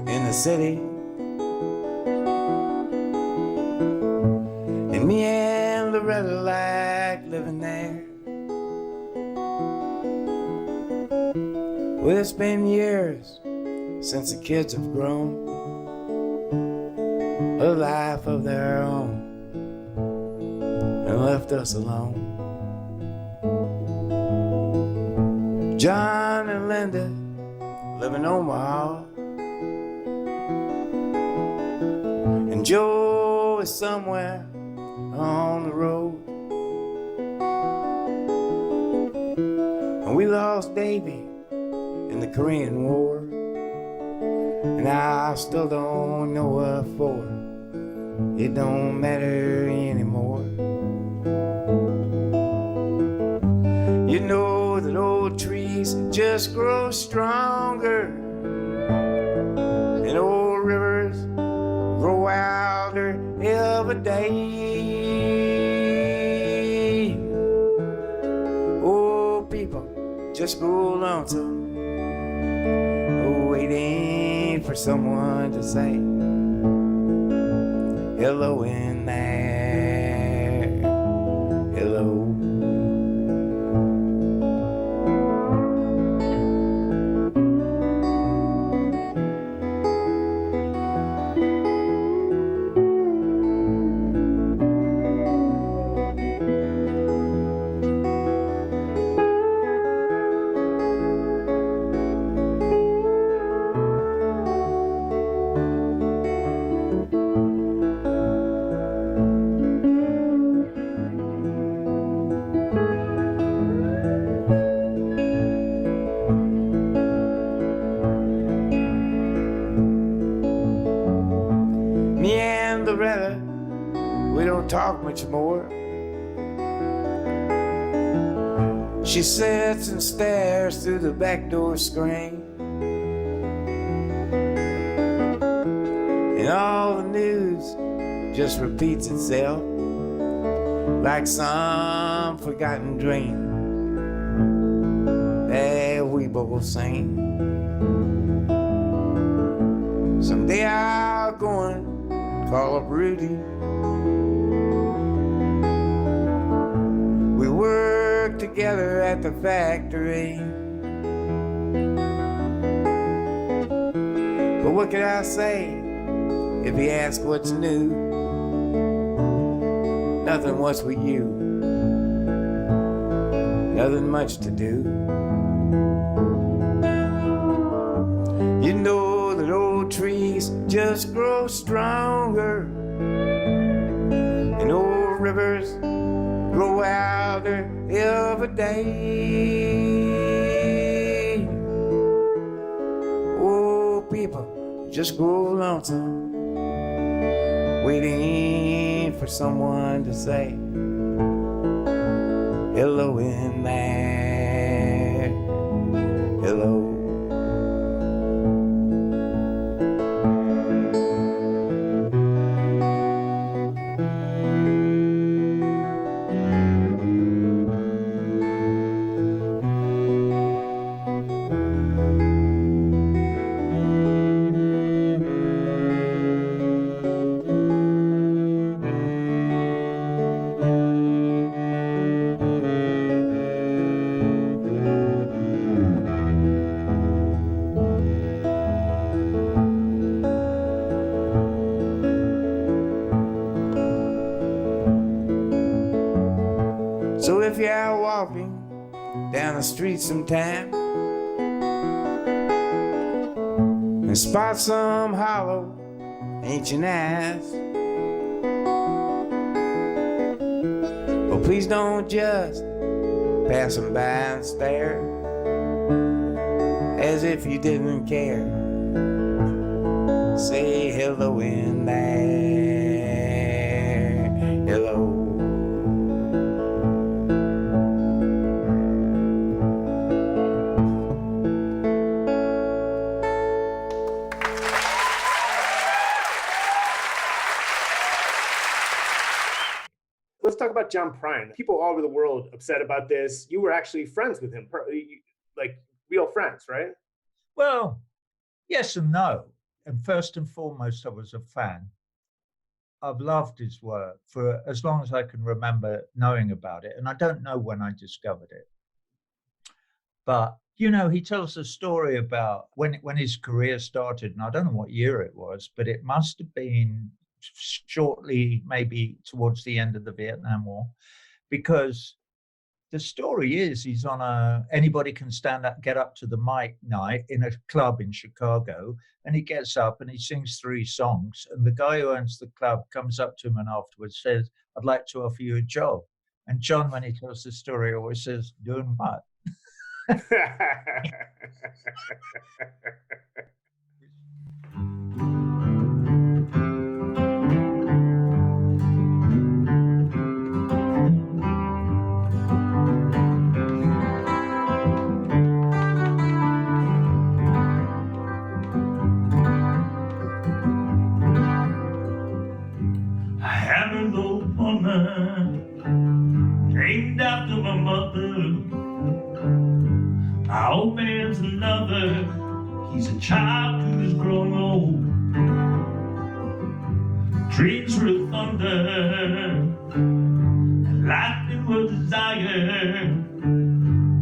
in the city. And me and Loretta like living there. Well, it's been years since the kids have grown a life of their own and left us alone. John and Linda live in Omaha, and Joe is somewhere on the road. And we lost Davy in the Korean War, and I still don't know what for. It don't matter anymore. You know that old trees just grow stronger, and old rivers grow wilder every day. Old people just grow lonesome, waiting for someone to say hello in there, hello. Me and Loretta, we don't talk much more. She sits and stares through the back door screen, and all the news just repeats itself like some forgotten dream that we both sing. Someday I'll go and call up Rudy. We work together at the factory. But what could I say if he asked what's new? Nothing, what's with you? Nothing much to do. You know that old trees just grow stronger, and old rivers grow wilder every day. Old people just grow lonesome, waiting for someone to say hello in there, hello. So if you're out walking down the street sometime and spot some hollow ancient ass, well, please don't just pass them by and stare as if you didn't care. Say hello in there, hello. Let's talk about John Prine. People all over the world upset about this. You were actually friends with him, like real friends, right? Well, yes and no. And first and foremost, I was a fan. I've loved his work for as long as I can remember knowing about it. And I don't know when I discovered it. But, you know, he tells a story about when his career started, and I don't know what year it was, but it must have been shortly, maybe towards the end of the Vietnam War, because the story is he's on anybody can stand up, get up to the mic night in a club in Chicago, and he gets up and he sings 3 songs, and the guy who owns the club comes up to him and afterwards says, "I'd like to offer you a job." And John, when he tells the story, always says, "Doing what?" I have an old woman named after my mother. My old man's a lover. He's a child who's grown old. Dreams were thunder, and lightning were desire.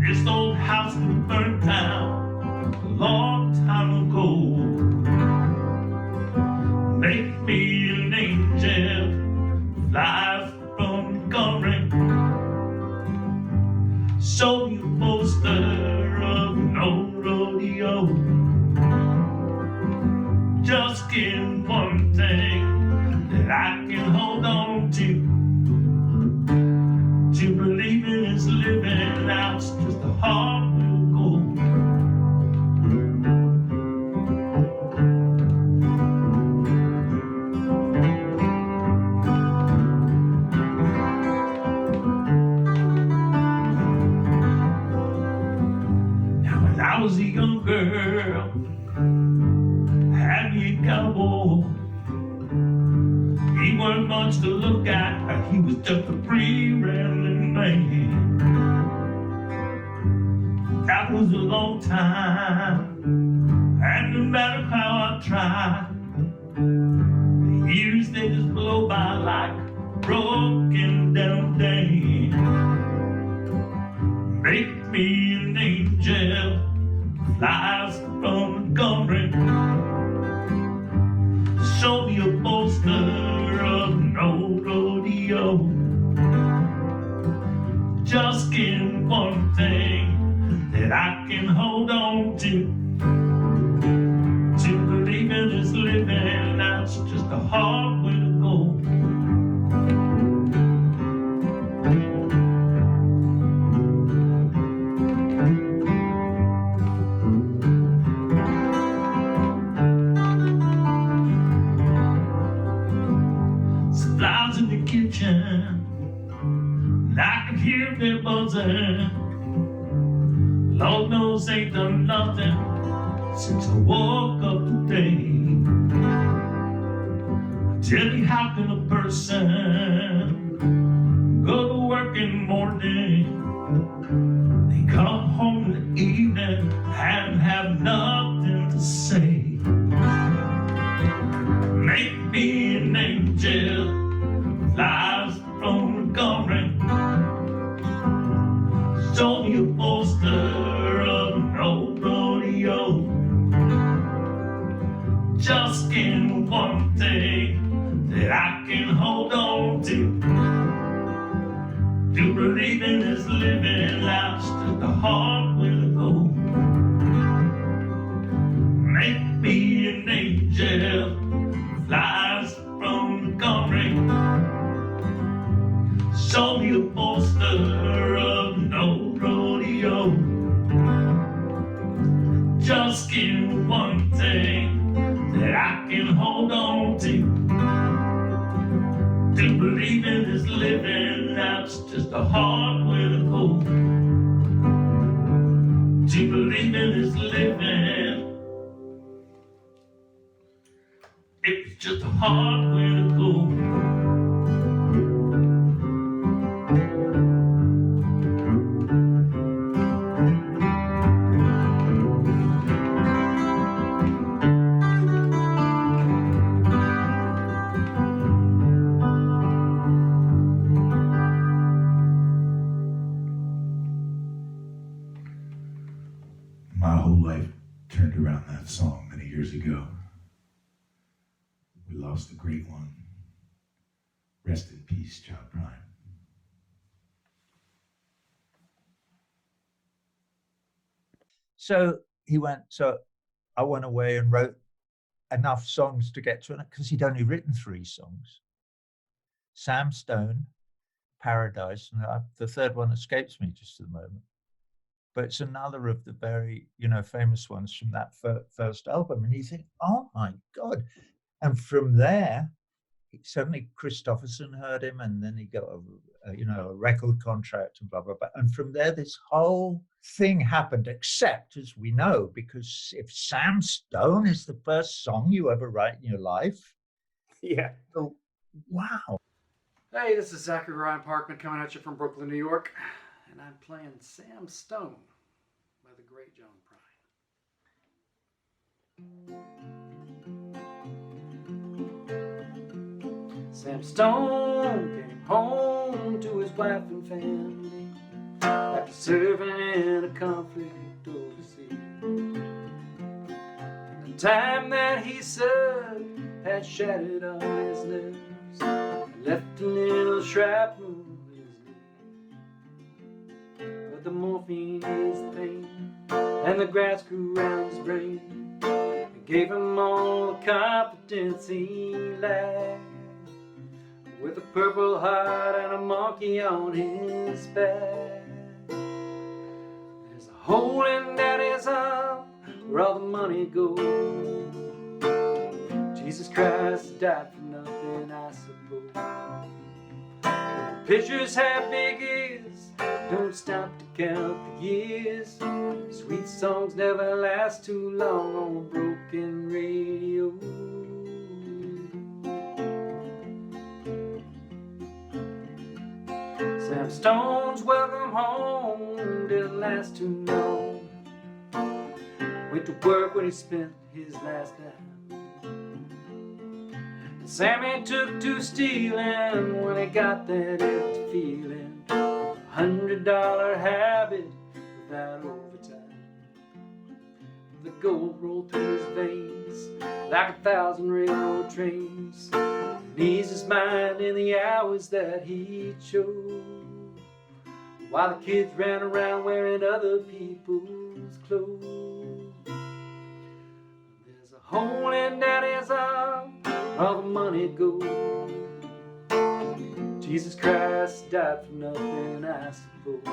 This old house was burnt down a long time ago. Make me an angel, flies from Montgomery. Show me a poster of an old rodeo. Just give one thing that I can hold on to. To believe in is living out's just a hard way to go. Now when I was a young girl, I had me a cowboy. He wasn't much to look at, he was just a free rambling man. That was a long time, and no matter how I tried, the years they just blow by like a broken down dam. Make me an angel, flies from Montgomery. Show me a poster of an old rodeo. Just give one thing that I can hold on to. To believe in this living, that's just a hard way to go. Flies in the kitchen, and I can hear them buzzing. Lord knows ain't done nothing since I woke up today. Tell me, how can a person go to work in the morning, they come home in the evening and have nothing to say? Make me an angel, flies from Montgomery. Show me a poster of an old rodeo. Just give me one thing that I can hold on to. To believe in this living life's just a hard way to go. Make me an angel, flies from Montgomery. Show me a poster of an old rodeo. Just give me one thing that I can hold on to. To believe in this living, that's just a hard way to go. To believe in this living, it was just a hard way to go. We lost a great one. Rest in peace, John Prine. So I went away and wrote enough songs to get to it, because he'd only written 3 songs. Sam Stone, Paradise, and the third one escapes me just at the moment. But it's another of the very, famous ones from that first album. And you think, oh my God. And from there, suddenly Christopherson heard him, and then he got a record contract and blah, blah, blah. And from there, this whole thing happened, except, as we know, because if Sam Stone is the first song you ever write in your life. Yeah. So, wow. Hey, this is Zachary Ryan Parkman coming at you from Brooklyn, New York. And I'm playing Sam Stone by the great John Prine. Sam Stone came home to his wife and family after serving in a conflict overseas. The time that he served had shattered all his nerves and left a little shrapnel in his knee. But the morphine eased the pain, and the grass grew around his brain and gave him all the confidence he lacked. With a purple heart and a monkey on his back, there's a hole in Daddy's arm where all the money goes. Jesus Christ died for nothing, I suppose. Pictures have big ears, don't stop to count the years. Sweet songs never last too long on a broken radio. Sam Stone's welcome home didn't last too long. Went to work when he spent his last dime. And Sammy took to stealing when he got that empty feeling. $100 habit without overtime. The gold rolled through his veins like 1,000 railroad trains, and eased his mind in the hours that he chose. While the kids ran around wearing other people's clothes. There's a hole in Daddy's arm where all the money goes. Jesus Christ died for nothing, I suppose.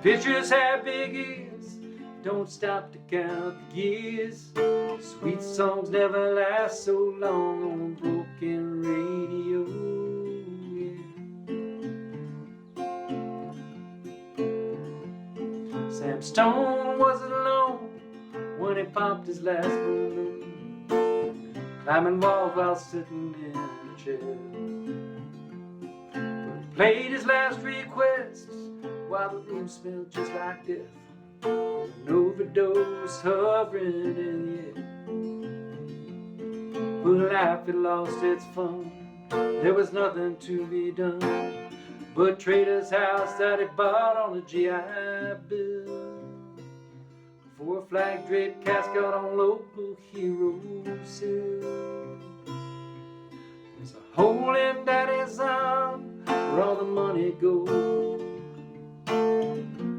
Pictures have big ears, don't stop to count the years. Sweet songs never last so long on a broken radio. Sam Stone was alone when he popped his last balloon, climbing walls while sitting in a chair. Played his last request while the room smelled just like death, an overdose hovering in the air. But life had lost its fun, there was nothing to be done but trade his house that he bought on a GI Bill for a flag draped casket on local heroes' hill. There's a hole in Daddy's arm where all the money goes.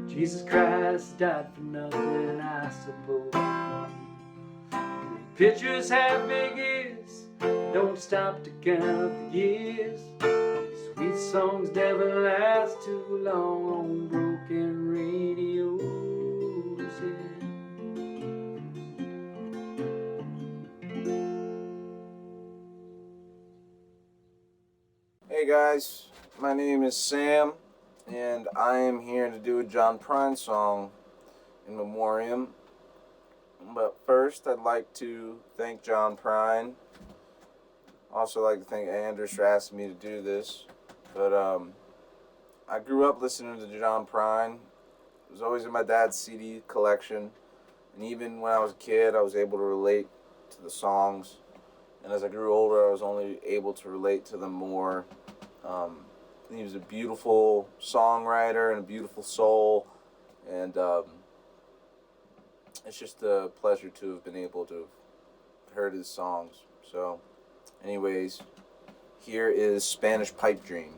Jesus Christ died for nothing, I suppose. Pictures have big ears, don't stop to count the years. Sweet songs never last too long on broken radios. Hey guys, my name is Sam, and I am here to do a John Prine song in memoriam. But first, I'd like to thank John Prine. Also like to thank Anders for asking me to do this. But I grew up listening to John Prine. It was always in my dad's CD collection. And even when I was a kid, I was able to relate to the songs. And as I grew older, I was only able to relate to them more. He was a beautiful songwriter and a beautiful soul. And it's just a pleasure to have been able to have heard his songs. So, anyways, here is Spanish Pipe Dream.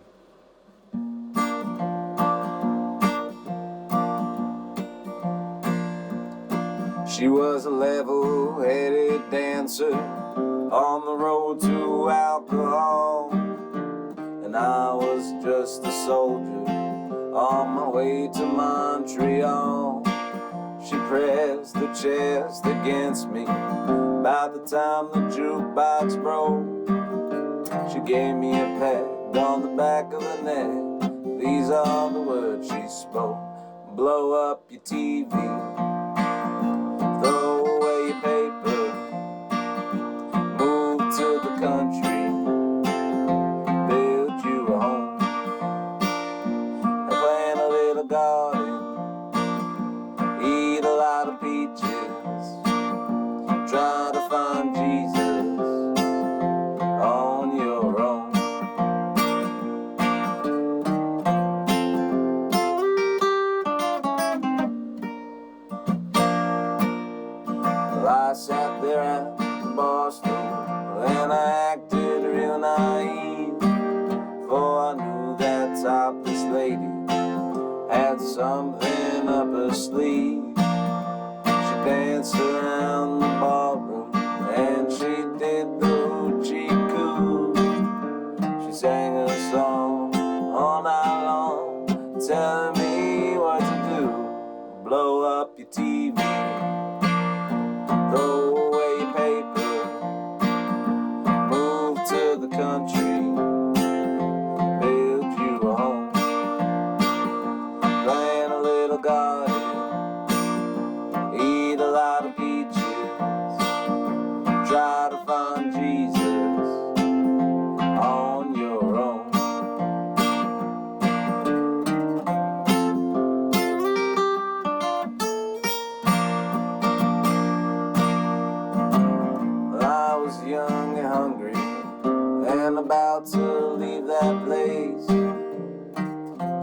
She was a level-headed dancer on the road to alcohol, and I was just a soldier on my way to Montreal. She pressed her chest against me by the time the jukebox broke. She gave me a pat on the back of the neck. These are the words she spoke: blow up your TV, throw away your paper, move to the country, build you a home, and plant a little garden, eat a lot of peaches, try to find Jesus on your own. Well, I sat there at the bar stool and I acted real naive, for I knew that topless lady had something up her sleeve. She danced around the ballroom and she did the hoochie coo. She sang a song all night long, telling me what to do: blow up your TV, throw away your paper, move to the country, build you a home, plant a little garden, eat a lot of peaches, try to find Jesus on your own. Well, I was young and hungry and about to leave that place.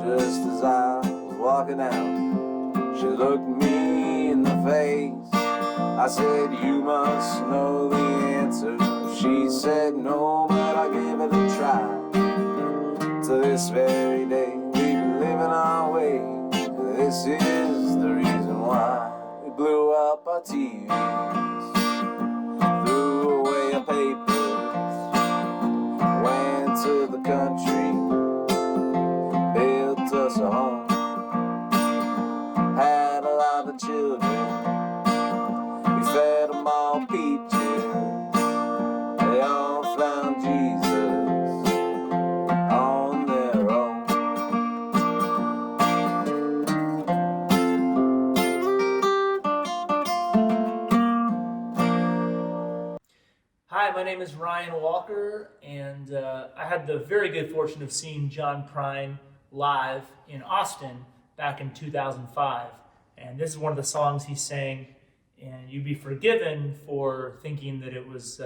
Just as I was walking out, she looked me in the face. I said, you must know the answer. She said, no, but I gave it a try. To this very day, we've been living our way. This is the reason why we blew up our TVs, threw away our papers, went to the country, built us a home, had a lot of children, we fed them all peaches, they all found Jesus on their own. Hi, my name is Ryan Walker, and I had the very good fortune of seeing John Prine live in Austin back in 2005. And this is one of the songs he sang, and you'd be forgiven for thinking that it was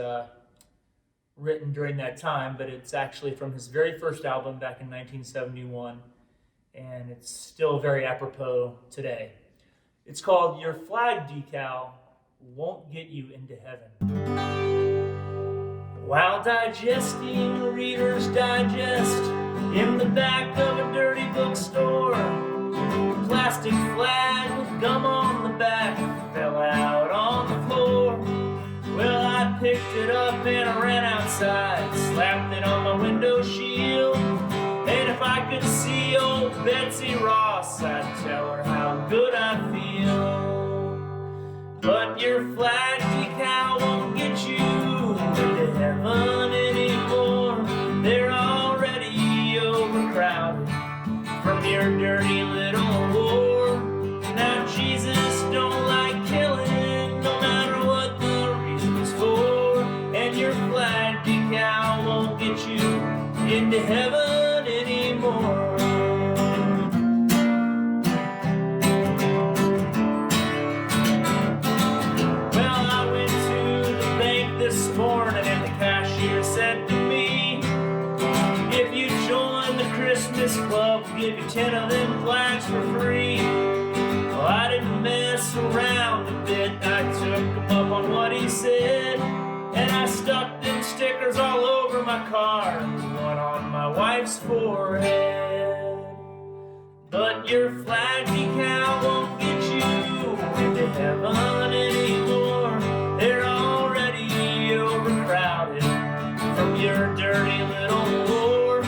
written during that time, but it's actually from his very first album back in 1971, and it's still very apropos today. It's called Your Flag Decal Won't Get You Into Heaven. While digesting Reader's Digest in the back of a dirty bookstore, a plastic flag with gum on the back fell out on the floor. Well, I picked it up and I ran outside, slapped it on my window shield, and if I could see old Betsy Ross, I'd tell her how good I feel. But your flag decal won't get you into heaven anymore. They're already overcrowded from your dirty little war. Now Jesus don't like killing, no matter what the reason's for. And your flag decal won't get you into heaven anymore. This morning and the cashier said to me, if you join the Christmas club, we'll give you 10 of them flags for free. Well, I didn't mess around a bit, I took him up on what he said, and I stuck them stickers all over my car and one on my wife's forehead. But your flag decal won't get you into heaven anymore. They're already overcrowded from your dirty little war.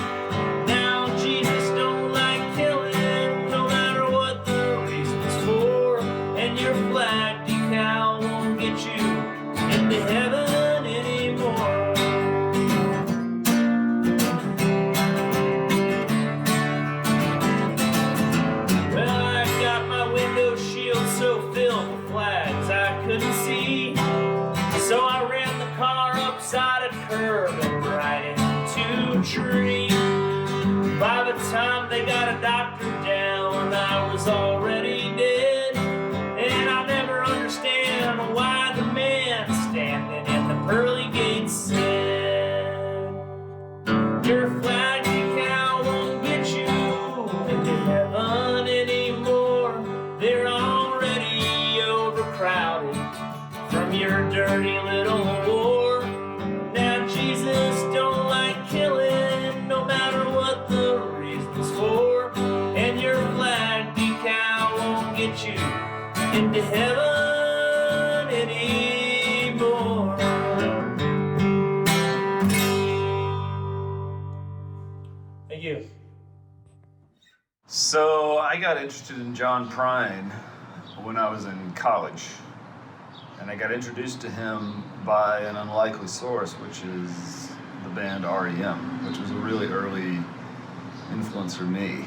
Now Jesus don't like killing, no matter what the reason's for. And your flag decal won't get you into heaven anymore. Well, I got my window shield so filled with flags I couldn't see, so I ran the car upside a curb and right into a tree. By the time they got a doctor down, I was already dead, and I'll never understand why the man standing in the pearly gates said, your flag decal won't get you into heaven anymore. They're already overcrowded from your dirty little war. Now Jesus don't like killing, no matter what the reason's for. And your flag decal won't get you into heaven anymore. Thank you. So I got interested in John Prine when I was in college, and I got introduced to him by an unlikely source, which is the band REM, which was a really early influence for me.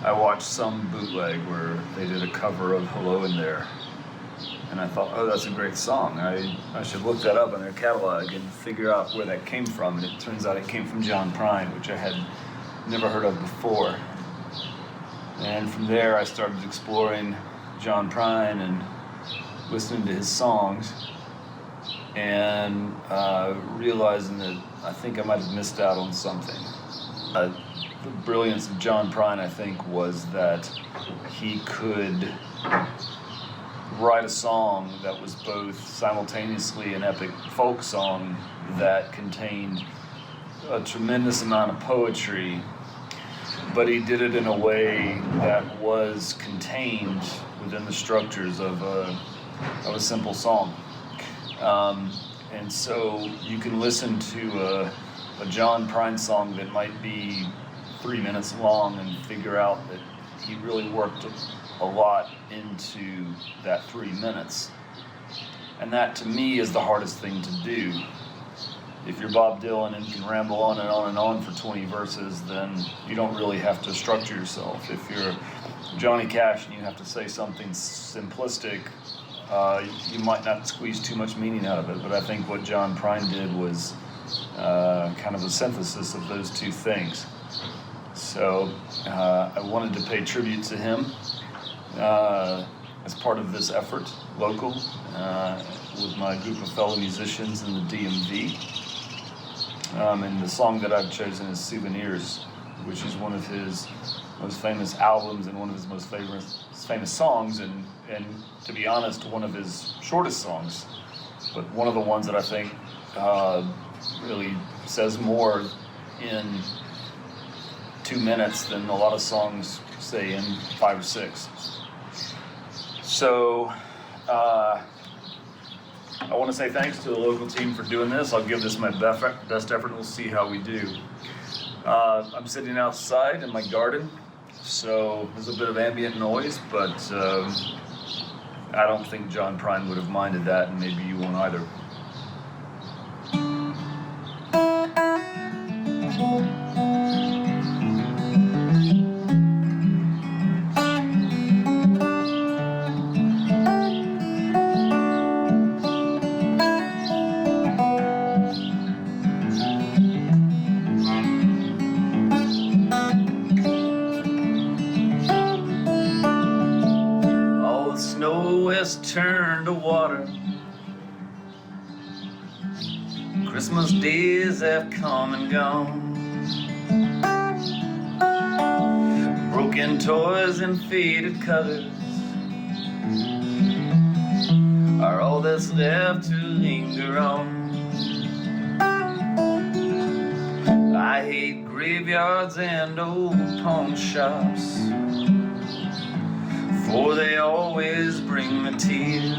I watched some bootleg where they did a cover of Hello in There, and I thought, oh, that's a great song. I should look that up in their catalog and figure out where that came from, and it turns out it came from John Prine, which I had never heard of before. And from there I started exploring John Prine and listening to his songs, and realizing that I think I might have missed out on something. The brilliance of John Prine, I think, was that he could write a song that was both simultaneously an epic folk song that contained a tremendous amount of poetry, but he did it in a way that was contained within the structures of a simple song. And so you can listen to a John Prine song that might be 3 minutes long and figure out that he really worked a lot into that 3 minutes. And that, to me, is the hardest thing to do. If you're Bob Dylan and can ramble on and on and on for 20 verses, then you don't really have to structure yourself. If you're Johnny Cash and you have to say something simplistic, you might not squeeze too much meaning out of it. But I think what John Prine did was kind of a synthesis of those two things. So I wanted to pay tribute to him as part of this effort, local, with my group of fellow musicians in the DMV. And the song that I've chosen is Souvenirs, which is one of his most famous albums and one of his most famous songs, and to be honest, one of his shortest songs, but one of the ones that I think really says more in 2 minutes than a lot of songs say in 5 or 6. So I want to say thanks to the local team for doing this. I'll give this my best effort and we'll see how we do. I'm sitting outside in my garden, so there's a bit of ambient noise, but I don't think John Prine would have minded that, and maybe you won't either. Turned to water. Christmas days have come and gone. Broken toys and faded colors are all that's left to linger on. graveyards and old pawn shops, for they always bring me tears.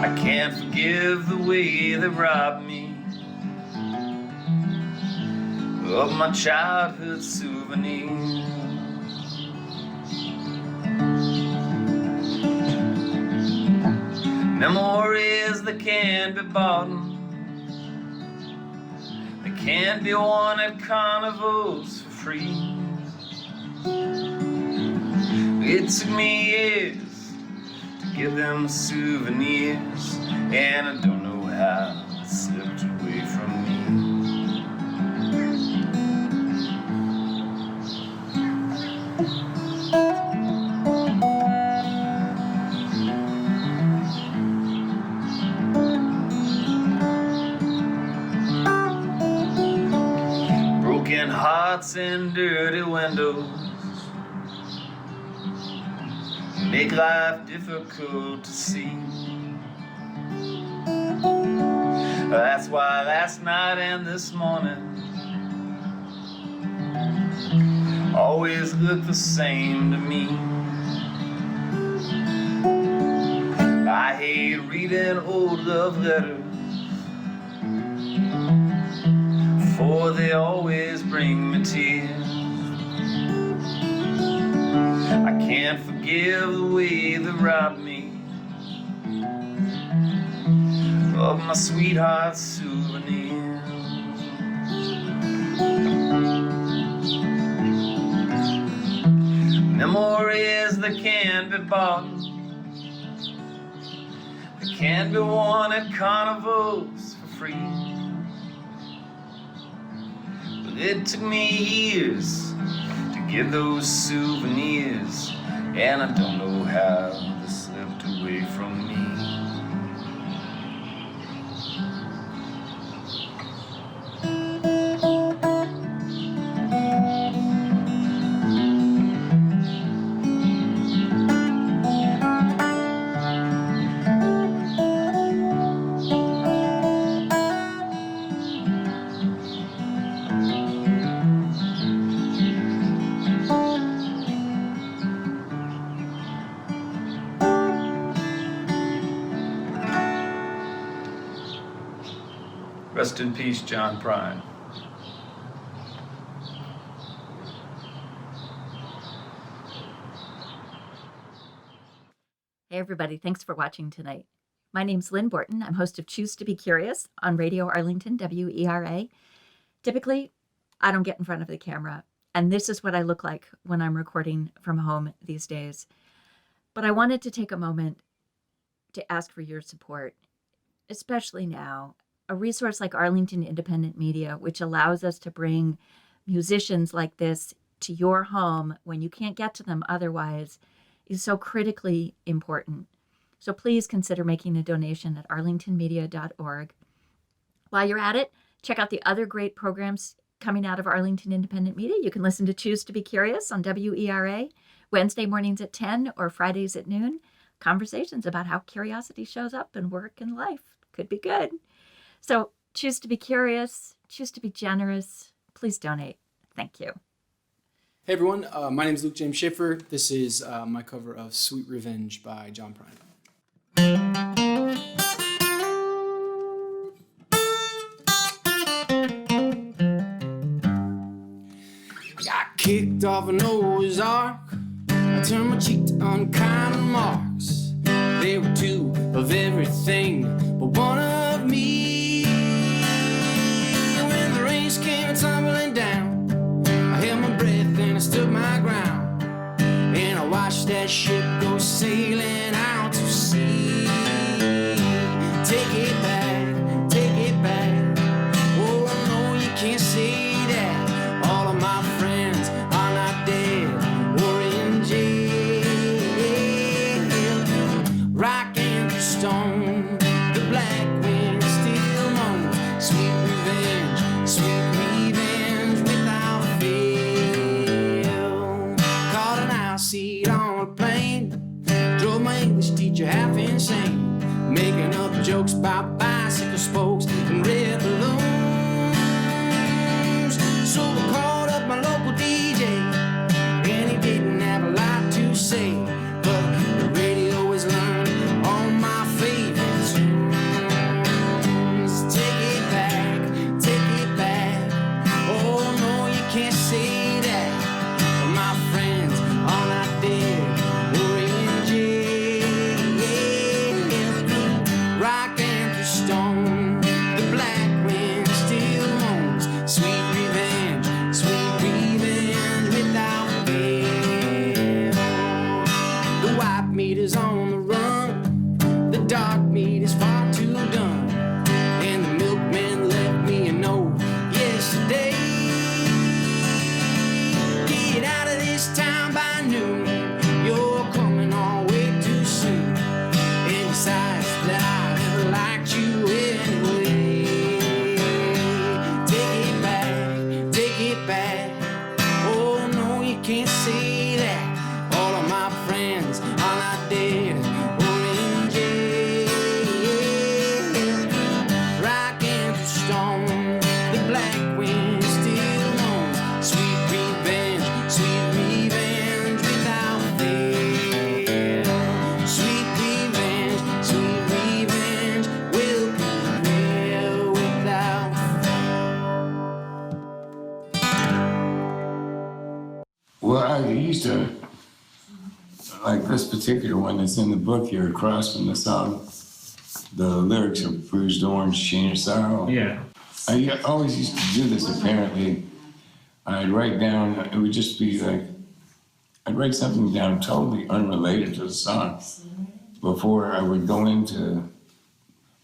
I can't forgive the way they robbed me of my childhood souvenirs. Memories that can't be bought, they can't be won at carnivals for free. It took me years to get them souvenirs, and I don't know how it slipped away from me. Broken hearts and dirty windows make life difficult to see. That's why last night and this morning always look the same to me. I hate reading old love letters, for they always bring me tears. I can't forgive the way they robbed me of my sweetheart's souvenirs. Memories that can't be bought, they can't be won at carnivals for free. But it took me years to get those souvenirs, and I don't know how they slipped away from me. Rest in peace, John Prine. Hey everybody, thanks for watching tonight. My name's Lynn Borton. I'm host of Choose to Be Curious on Radio Arlington, WERA. Typically, I don't get in front of the camera, and this is what I look like when I'm recording from home these days. But I wanted to take a moment to ask for your support, especially now. A resource like Arlington Independent Media, which allows us to bring musicians like this to your home when you can't get to them otherwise, is so critically important. So please consider making a donation at arlingtonmedia.org. While you're at it, check out the other great programs coming out of Arlington Independent Media. You can listen to Choose to Be Curious on WERA, Wednesday mornings at 10 or Fridays at noon. Conversations about how curiosity shows up in work and life. Could be good. So choose to be curious, choose to be generous. Please donate. Thank you. Hey everyone, my name is Luke James Schiffer. This is my cover of Sweet Revenge by John Prine. Got kicked off an Noah's Ark. I turned my cheek to unkind remarks. They were two of everything but one of me. Tumbling down, I held my breath and I stood my ground, and I watched that ship go sailing out to sea. Take it back, oh no, you can't say that. All of my friends are not dead or in jail. Rock and stone, the black wind still moans. Sweet revenge, sweet seat on a plane, drove my English teacher half insane, making up jokes about bicycle spokes and red balloons. to, like this particular one that's in the book here, across from the song, the lyrics of Bruised Orange, Chain of Sorrow. Yeah. I always used to do this, apparently. I'd write down, it would just be like, I'd write something down totally unrelated to the song before I would go into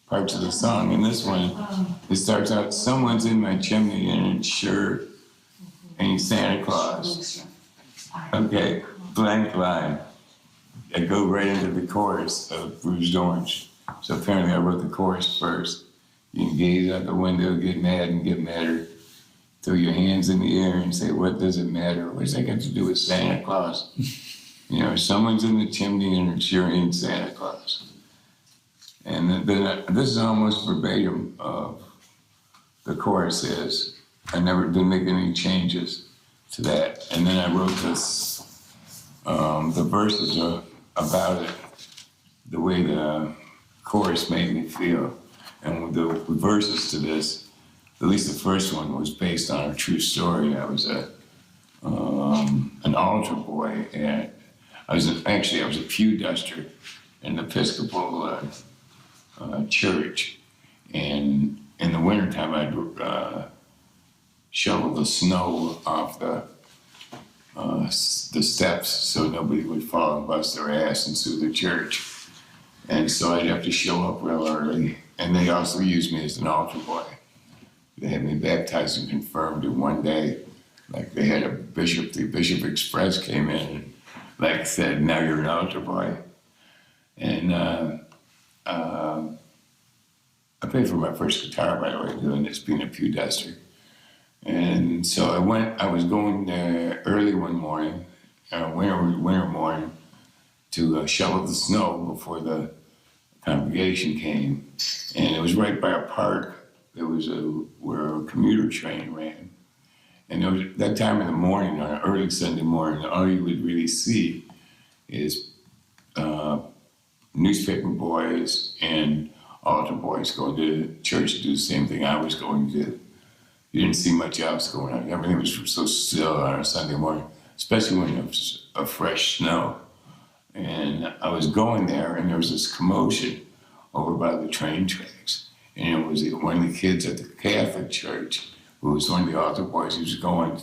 parts of the song. And this one, it starts out, someone's in my chimney and it's sure ain't Santa Claus. Okay, blank line. I go right into the chorus of Bruised Orange. So apparently I wrote the chorus first. You can gaze out the window, get mad and get madder. Throw your hands in the air and say, what does it matter? What's that got to do with Santa Claus? You know, someone's in the chimney and it sure ain't Santa Claus. And then this is almost verbatim of the chorus is. I never did make any changes to that. And then I wrote this, the verses are about it, the way the chorus made me feel. And the verses to this, at least the first one, was based on a true story. I was an altar boy, and I was a pew duster in the Episcopal church. And in the wintertime, I'd shovel the snow off the steps so nobody would fall and bust their ass and sue the church. And so I'd have to show up real early. And they also used me as an altar boy. They had me baptized and confirmed in one day. Like they had a bishop, the Bishop Express came in and like said, now you're an altar boy. And I paid for my first guitar, by the way, doing this, being a pew duster. And so I was going there early one morning, winter morning, to shovel the snow before the congregation came. And it was right by a park. There was where a commuter train ran. And there was, that time in the morning, on an early Sunday morning, all you would really see is newspaper boys and altar boys going to church to do the same thing I was going to do. You didn't see much else going on. Everything was so still on a Sunday morning, especially when it was a fresh snow. And I was going there, and there was this commotion over by the train tracks. And it was one of the kids at the Catholic church, who was one of the altar boys. He was going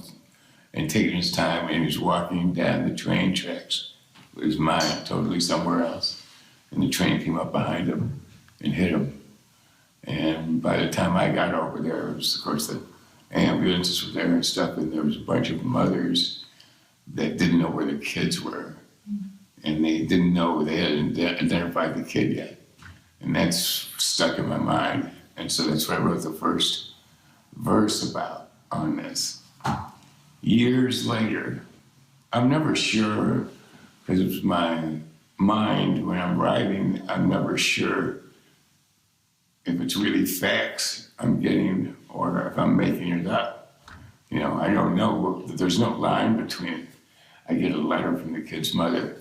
and taking his time, and he was walking down the train tracks with his mind totally somewhere else. And the train came up behind him and hit him. And by the time I got over there, it was, of course, the ambulances were there and stuff, and there was a bunch of mothers that didn't know where the kids were. And they didn't know they hadn't identified the kid yet. And that's stuck in my mind. And so that's what I wrote the first verse about on this. Years later, I'm never sure, because it's my mind when I'm writing, I'm never sure if it's really facts I'm getting or if I'm making it up. You know, I don't know. There's no line between it. I get a letter from the kid's mother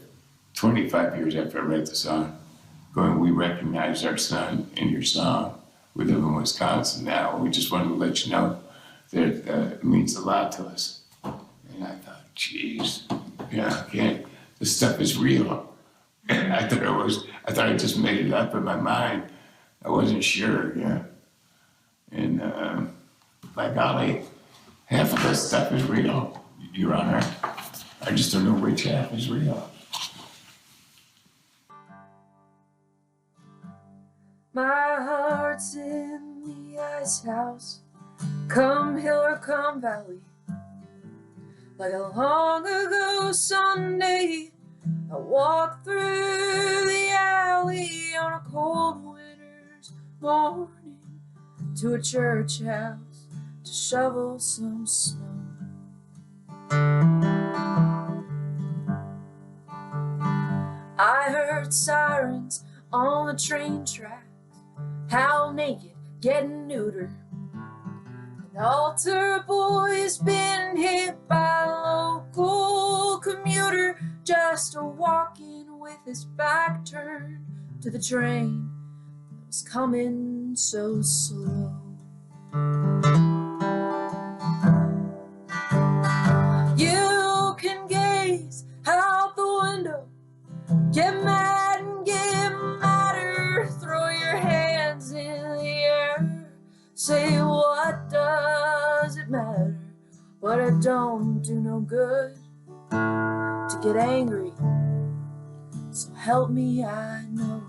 25 years after I write the song, going, we recognize our son in your song. We live in Wisconsin now. We just wanted to let you know that it means a lot to us. And I thought, geez, this stuff is real. And I thought I just made it up in my mind. I wasn't sure, yeah. And by golly, half of this stuff is real, Your Honor. I just don't know which half is real. My heart's in the ice house, come hill or come valley. Like a long ago Sunday, I walked through the alley on a cold winter's morning to a church house to shovel some snow. I heard sirens on the train tracks, how naked, getting neutered. An altar boy's been hit by a local commuter, just walking with his back turned to the train that was coming so slow. You can gaze Say, what does it matter? But it don't do no good to get angry. So help me, I know.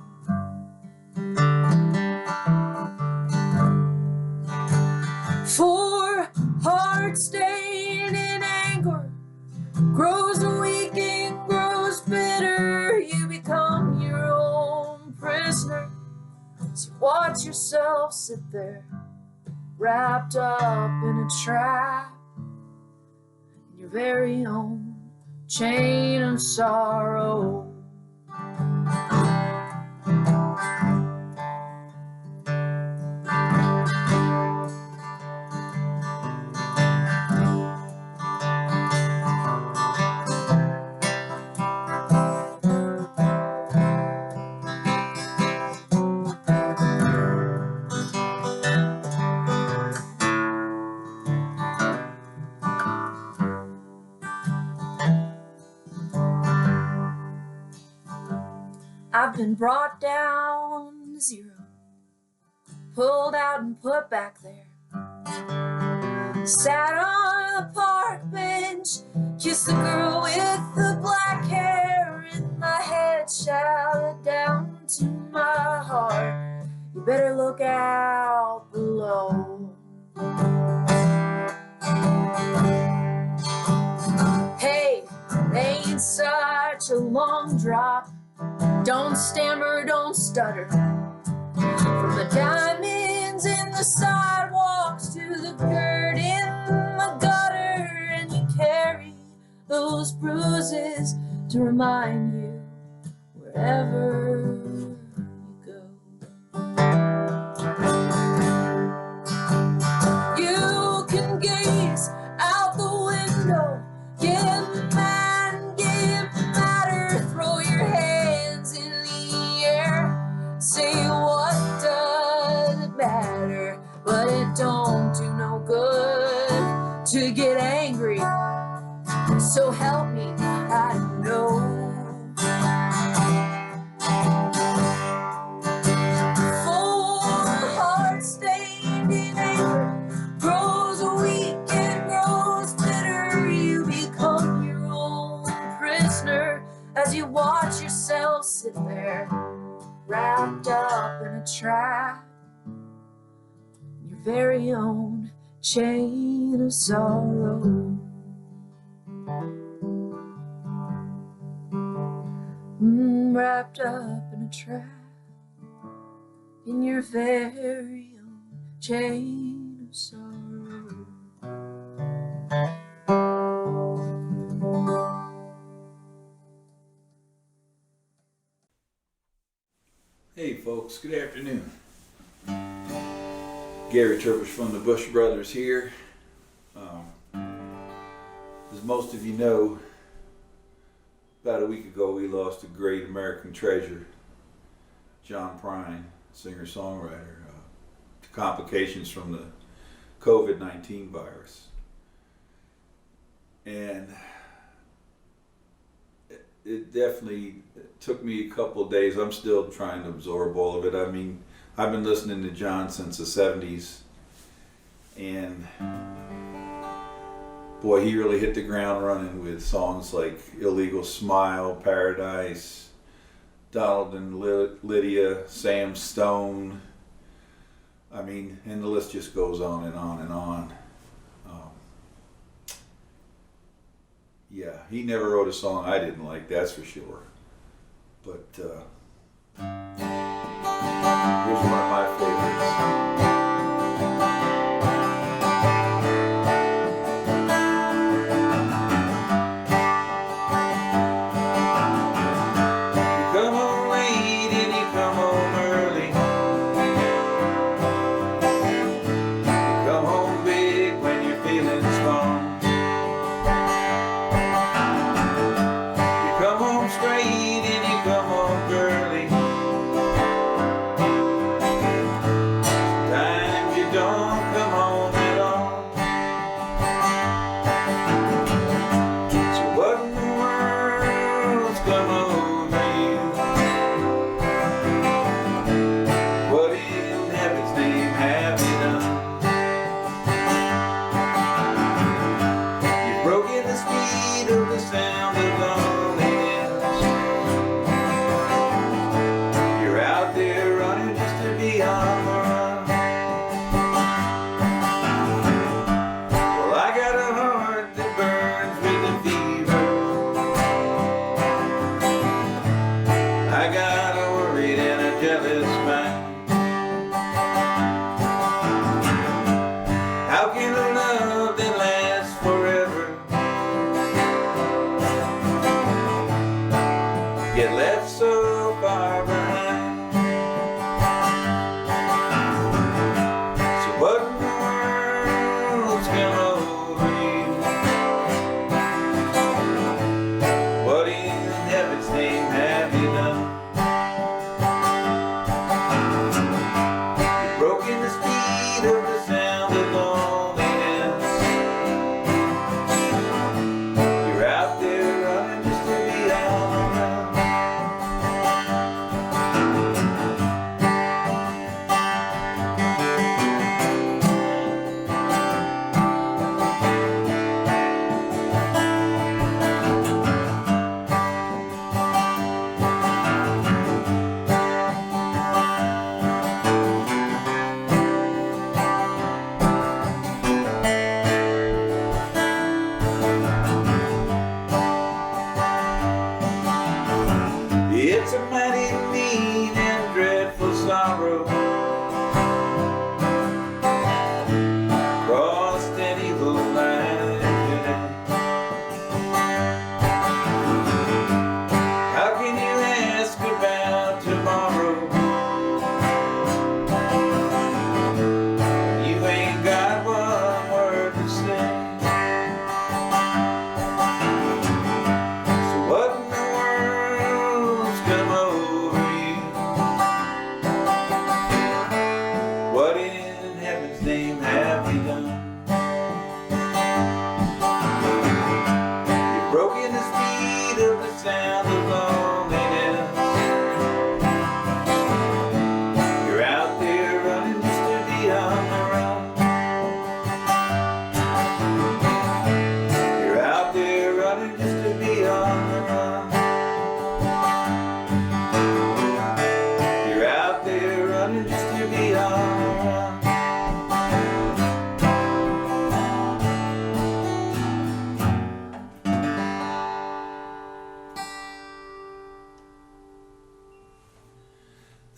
For heart stained in anger grows weak and grows bitter. You become your own prisoner. So watch yourself sit there, wrapped up in a trap, in your very own chain of sorrow. I've been brought down to zero, pulled out and put back there. Sat on the park bench, kissed the girl with the black hair, and my head shouted down to my heart, you better look out below. Hey, it ain't such a long drop. Don't stammer, don't stutter. From the diamonds in the sidewalks to the dirt in the gutter, and you carry those bruises to remind you wherever you go. You can gaze out the window, get mad and get madder, throw your hands in the air, say what does it matter, but it don't do no good to get angry, so help me, I know. Full heart stained in anger grows weak and grows bitter. You become your own prisoner as you watch yourself sit there, wrapped up in a trap, your very own chain of sorrow. Wrapped up in a trap, in your very own chain of sorrow. Hey folks, good afternoon. Gary Turbish from the Bush Brothers here. As most of you know, about a week ago we lost a great American treasure, John Prine, singer-songwriter, to complications from the COVID-19 virus. And it definitely took me a couple of days. I'm still trying to absorb all of it. I mean, I've been listening to John since the 70s, and boy, he really hit the ground running with songs like Illegal Smile, Paradise, Donald and Lydia, Sam Stone. I mean, and the list just goes on and on and on. Yeah, he never wrote a song I didn't like, that's for sure. But here's one of my favorites.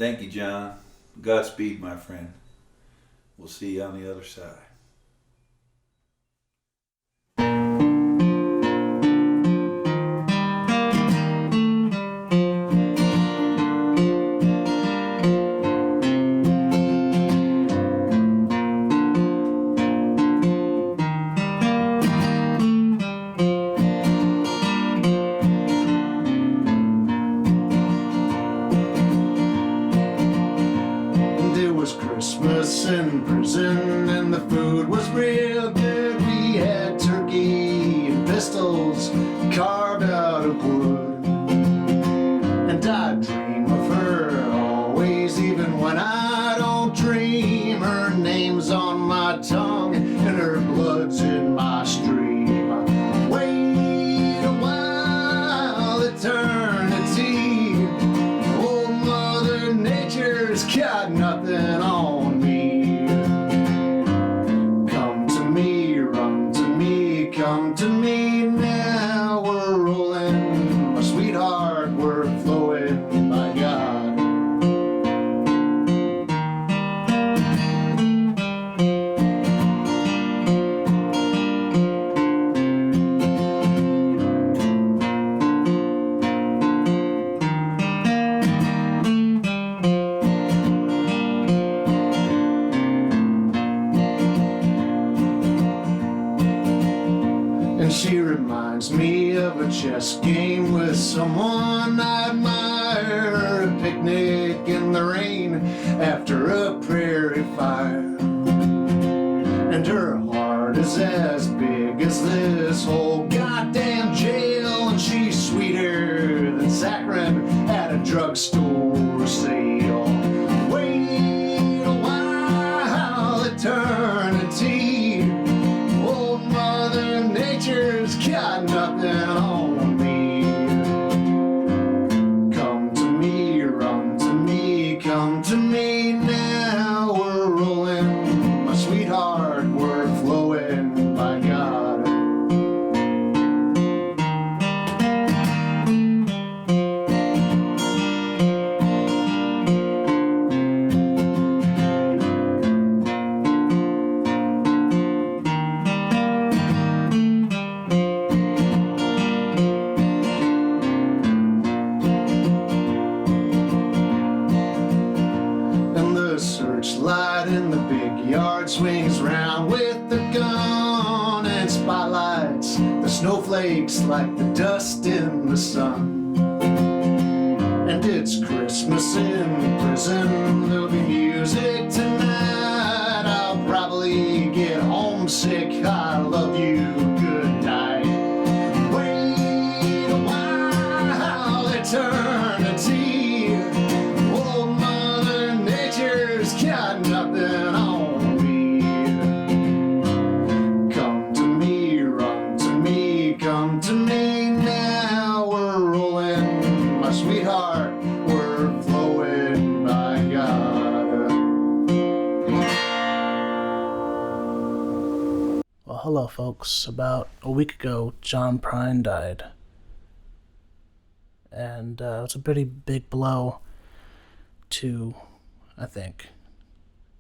Thank you, John. Godspeed, my friend. We'll see you on the other side. It was Christmas in prison and the food was real good. We had turkey and pistols carved out of wood. And I dream of her always, even when I don't dream. Her name's on my tongue and her blood's in my stream. Wait a while, eternity. Old Mother Nature's got nothing on me. Come to me, run to me, come to me now. We're rolling, my sweetheart, we're flowing, my God. And she reminds me of a chess game with someone I admire. A picnic in the rain after a prairie fire. And her heart is as big as this whole goddamn jail. And she's sweeter than saccharin at a drugstore sale. Wait a while, eternity. Old Mother Nature's got nothing on me. Come to me, run to me, come to me now. We're rolling, my sweetheart, we're flowing, by God. And the searchlight in the big yard swings round with the gun and spotlights the snowflakes like the dust in the sun. And it's Christmas in prison, there'll be music tonight. I'll probably get homesick, I love you, good night. Wait a while, eternity. Old Mother Nature's got nothing on me. Come to me, run to me, come to me now. We're rolling, my sweetheart, we're flowing, by God. Well, hello, folks. About a week ago, John Prine died. And it's a pretty big blow to, I think,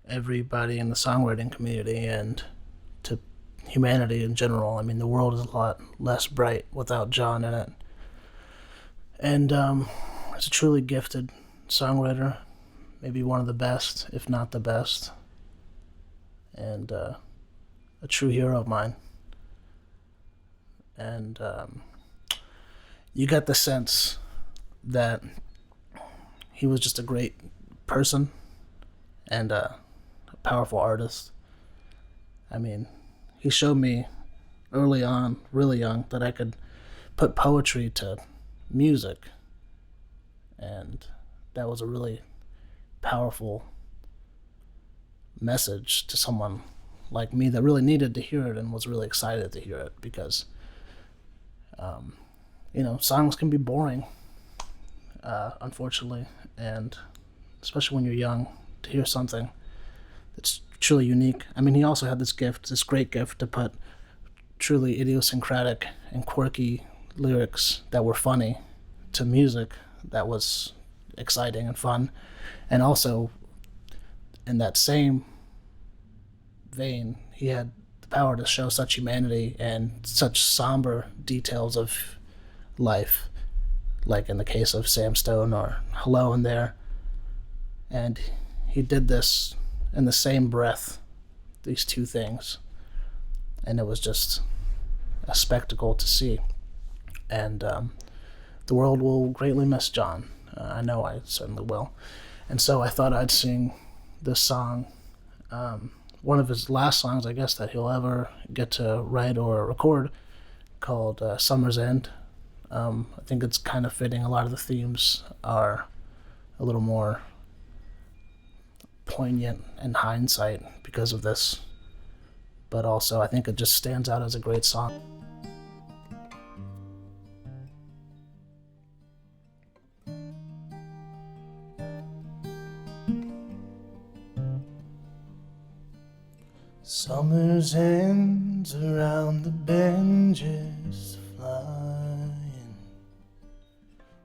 everybody in the songwriting community and to humanity in general. I mean, the world is a lot less bright without John in it. And he's a truly gifted songwriter, maybe one of the best, if not the best, and a true hero of mine. And you get the sense that he was just a great person and a powerful artist. I mean, he showed me early on, really young, that I could put poetry to music, and that was a really powerful message to someone like me that really needed to hear it and was really excited to hear it, because songs can be boring, unfortunately, and especially when you're young, to hear something that's truly unique. I mean, he also had this great gift to put truly idiosyncratic and quirky lyrics that were funny to music that was, exciting and fun. And also, in that same vein, he had the power to show such humanity and such somber details of life, like in the case of Sam Stone or Hello in There. And he did this in the same breath, these two things. And it was just a spectacle to see. And the world will greatly miss John. I know I certainly will. And so I thought I'd sing this song, one of his last songs, I guess, that he'll ever get to write or record, called Summer's End. I think it's kind of fitting. A lot of the themes are a little more poignant in hindsight because of this. But also, I think it just stands out as a great song. Summer's ends around the benches flying.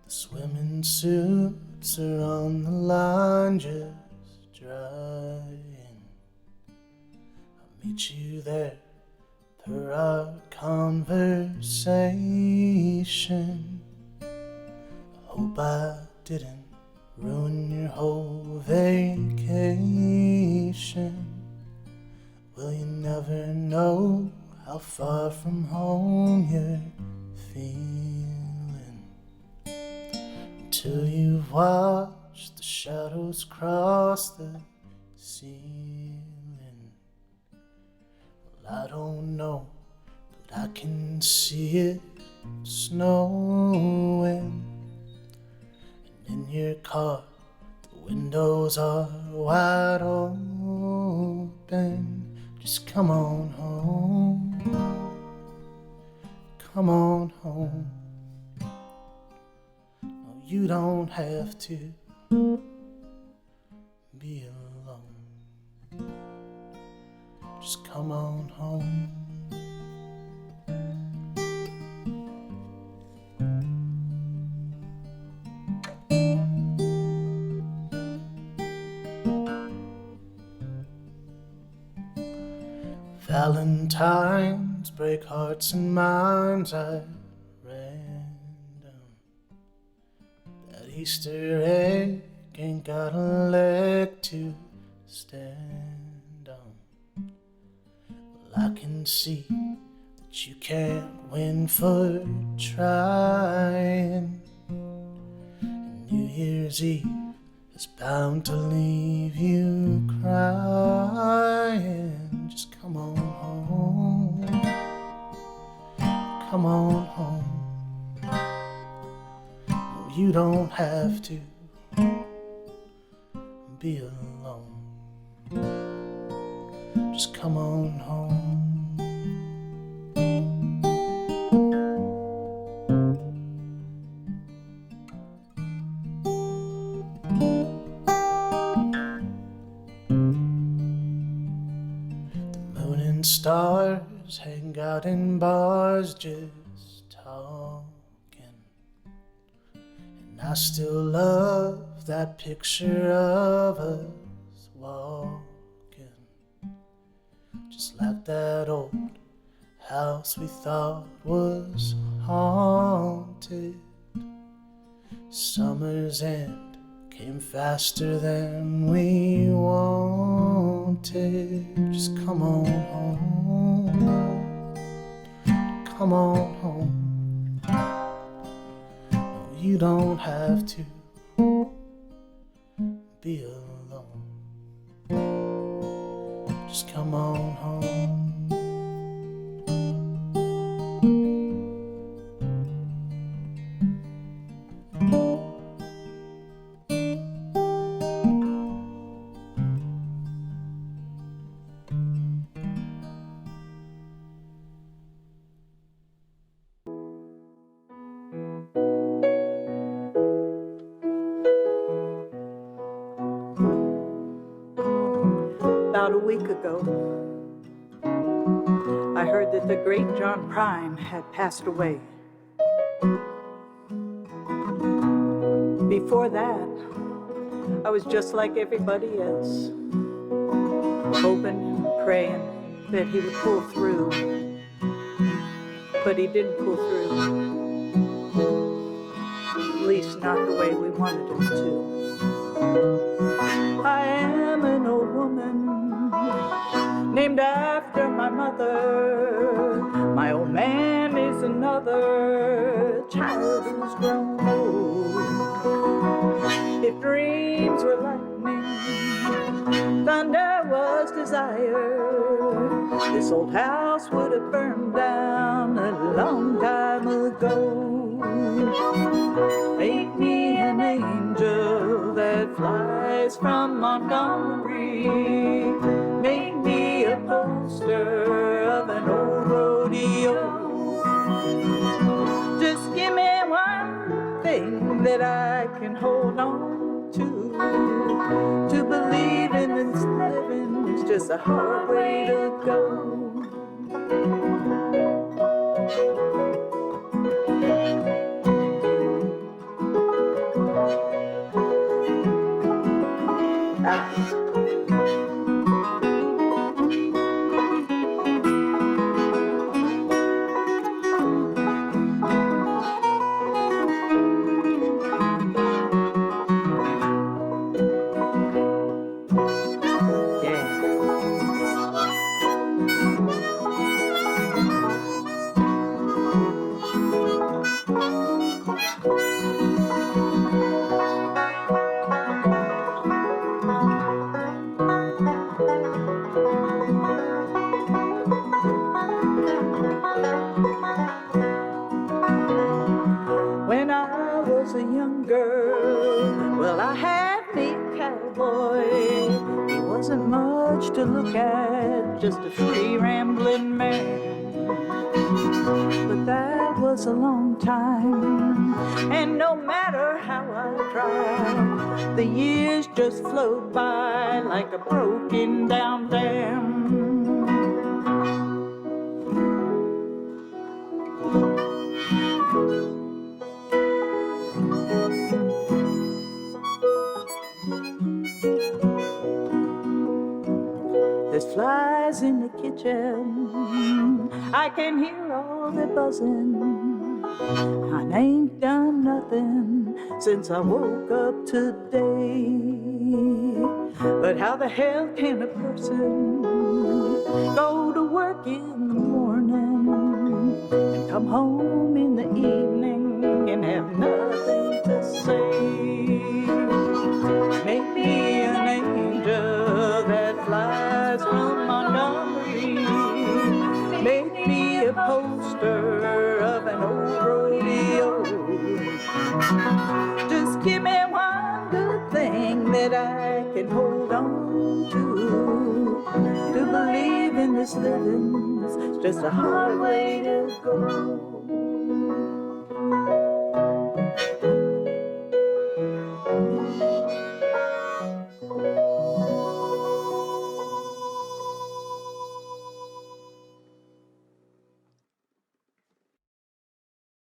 The swimming suits are on the line just drying. I'll meet you there per our conversation. I hope I didn't ruin your whole vacation. Well, you never know how far from home you're feeling until you've watched the shadows cross the ceiling. Well, I don't know, but I can see it snowing. And in your car, the windows are wide open. Just come on home, come on home. No, you don't have to be alone. Just come on home. Valentines break hearts and minds at random. That Easter egg ain't got a leg to stand on. Well, I can see that you can't win for trying. And New Year's Eve is bound to leave you crying. Just come on home, come on home. No, you don't have to be alone. Just come on home. Stars hang out in bars just talking. And I still love that picture of us walking, just like that old house we thought was haunted. Summer's end came faster than we wanted. Just come on home, come on home. No, you don't have to be alone. Just come on home. About a week ago, I heard that the great John Prine had passed away. Before that, I was just like everybody else, hoping and praying that he would pull through. But he didn't pull through. At least not the way we wanted him to. I am an old woman named after my mother. My old man is another child who's grown old. If dreams were lightning, thunder was desire, this old house would have burned down a long time ago. Make me an angel that flies from Montgomery. Make me a poster of an old rodeo. Just give me one thing that I can hold on to believe in this living is just a hard way to go. When I was a young girl, well, I had me a cowboy. He wasn't much to look at, just a free rambling man. But that was a long time, and no matter how I tried, the years just flowed by like a broken down dam. There's flies in the kitchen, I can hear all their buzzing. I ain't done nothing since I woke up today. But how the hell can a person go to work in the morning and come home in the evening and have nothing to say? Make me an angel that flies from Montgomery. Make me a poster of an old rodeo. Just give me one good thing that I can hold on to believe in this living. It's just a hard way to go.